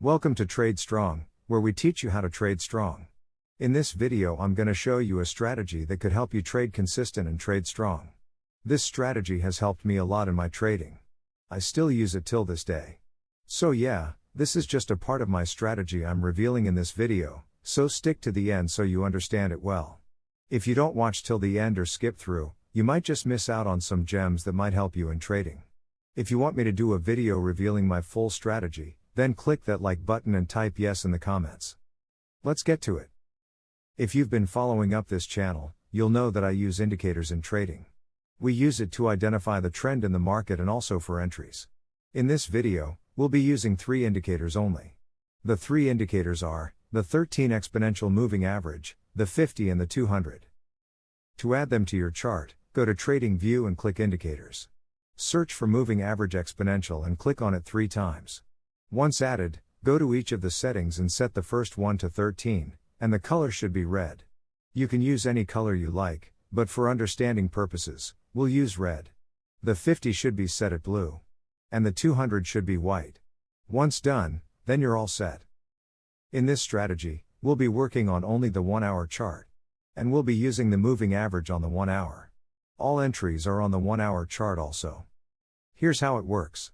Welcome to Trade Strong, where we teach you how to trade strong. In this video I'm going to show you a strategy that could help you trade consistent and trade strong. This strategy has helped me a lot in my trading. I still use it till this day. So yeah, this is just a part of my strategy I'm revealing in this video, so stick to the end so you understand it well. If you don't watch till the end or skip through, you might just miss out on some gems that might help you in trading. If you want me to do a video revealing my full strategy, then click that like button and type yes in the comments. Let's get to it. If you've been following up this channel, you'll know that I use indicators in trading. We use it to identify the trend in the market and also for entries. In this video, we'll be using 3 indicators only. The 3 indicators are the 13 exponential moving average, the 50 and the 200. To add them to your chart, go to TradingView and click Indicators. Search for Moving Average Exponential and click on it 3 times. Once added, go to each of the settings and set the first one to 13, and the color should be red. You can use any color you like, but for understanding purposes, we'll use red. The 50 should be set at blue. And the 200 should be white. Once done, then you're all set. In this strategy, we'll be working on only the 1-hour chart. And we'll be using the moving average on the 1 hour. All entries are on the 1-hour chart also. Here's how it works.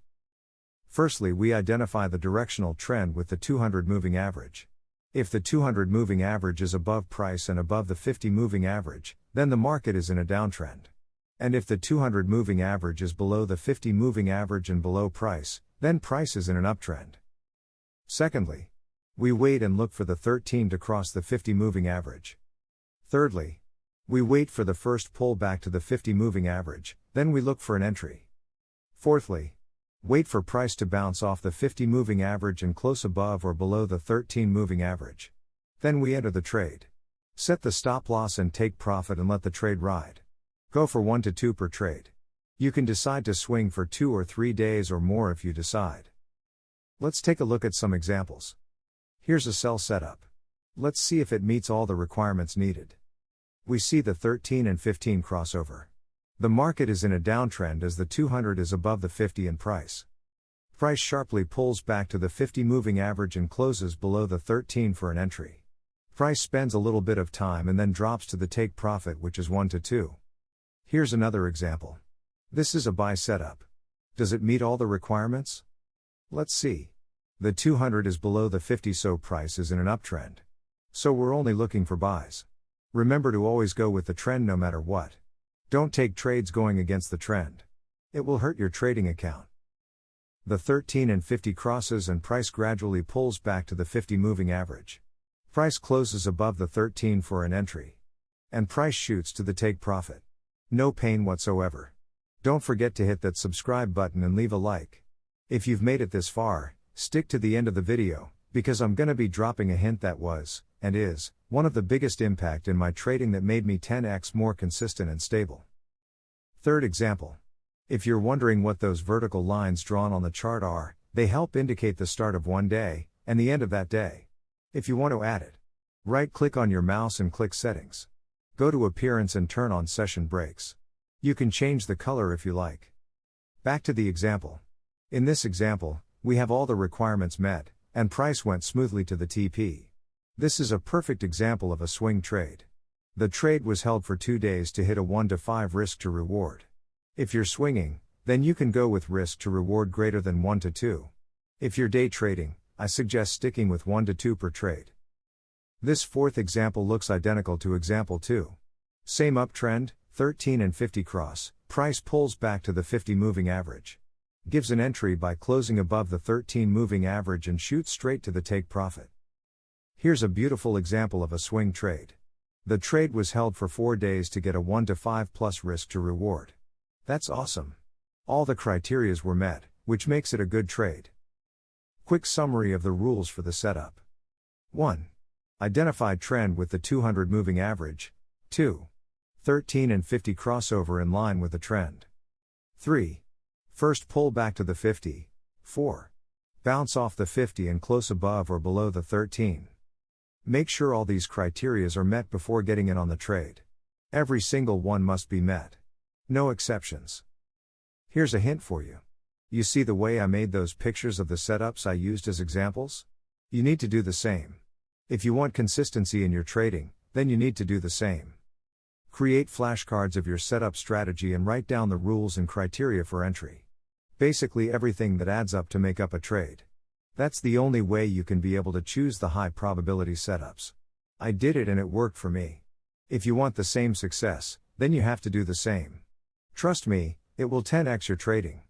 Firstly, we identify the directional trend with the 200 moving average. If the 200 moving average is above price and above the 50 moving average, then the market is in a downtrend. And if the 200 moving average is below the 50 moving average and below price, then price is in an uptrend. Secondly, we wait and look for the 13 to cross the 50 moving average. Thirdly, we wait for the first pull back to the 50 moving average, then we look for an entry. Fourthly, wait for price to bounce off the 50 moving average and close above or below the 13 moving average. Then we enter the trade. Set the stop loss and take profit and let the trade ride. Go for 1 to 2 per trade. You can decide to swing for 2 or 3 days or more if you decide. Let's take a look at some examples. Here's a sell setup. Let's see if it meets all the requirements needed. We see the 13 and 15 crossover. The market is in a downtrend as the 200 is above the 50 in price. Price sharply pulls back to the 50 moving average and closes below the 13 for an entry. Price spends a little bit of time and then drops to the take profit, which is 1 to 2. Here's another example. This is a buy setup. Does it meet all the requirements? Let's see. The 200 is below the 50, so price is in an uptrend. So we're only looking for buys. Remember to always go with the trend no matter what. Don't take trades going against the trend. It will hurt your trading account. The 13 and 50 crosses and price gradually pulls back to the 50 moving average. Price closes above the 13 for an entry. And price shoots to the take profit. No pain whatsoever. Don't forget to hit that subscribe button and leave a like. If you've made it this far, stick to the end of the video, because I'm gonna be dropping a hint that was, and is, one of the biggest impact in my trading that made me 10x more consistent and stable. Third example. If you're wondering what those vertical lines drawn on the chart are, they help indicate the start of one day, and the end of that day. If you want to add it, right-click on your mouse and click Settings. Go to Appearance and turn on Session Breaks. You can change the color if you like. Back to the example. In this example, we have all the requirements met, and price went smoothly to the TP. This is a perfect example of a swing trade. The trade was held for 2 days to hit a 1 to 5 risk to reward. If you're swinging, then you can go with risk to reward greater than 1 to 2. If you're day trading, I suggest sticking with 1 to 2 per trade. This fourth example looks identical to example 2. Same uptrend, 13 and 50 cross, price pulls back to the 50 moving average. Gives an entry by closing above the 13 moving average and shoots straight to the take profit. Here's a beautiful example of a swing trade. The trade was held for 4 days to get a 1 to 5 plus risk to reward. That's awesome. All the criterias were met, which makes it a good trade. Quick summary of the rules for the setup. 1. Identify trend with the 200 moving average. 2. 13 and 50 crossover in line with the trend. 3. First pull back to the 50. 4. Bounce off the 50 and close above or below the 13. Make sure all these criterias are met before getting in on the trade. Every single one must be met. No exceptions. Here's a hint for you. You see the way I made those pictures of the setups I used as examples? You need to do the same. If you want consistency in your trading, then you need to do the same. Create flashcards of your setup strategy and write down the rules and criteria for entry. Basically everything that adds up to make up a trade. That's the only way you can be able to choose the high probability setups. I did it and it worked for me. If you want the same success, then you have to do the same. Trust me, it will 10x your trading.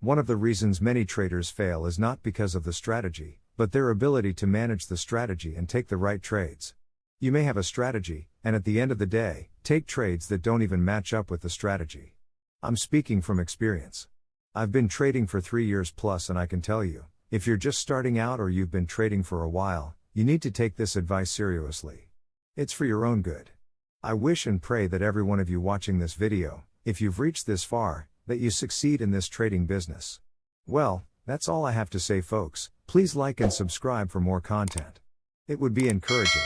One of the reasons many traders fail is not because of the strategy, but their ability to manage the strategy and take the right trades. You may have a strategy, and at the end of the day, take trades that don't even match up with the strategy. I'm speaking from experience. I've been trading for 3 years plus, and I can tell you, if you're just starting out or you've been trading for a while, you need to take this advice seriously. It's for your own good. I wish and pray that every one of you watching this video, if you've reached this far, that you succeed in this trading business. Well, that's all I have to say, folks. Please like and subscribe for more content. It would be encouraging.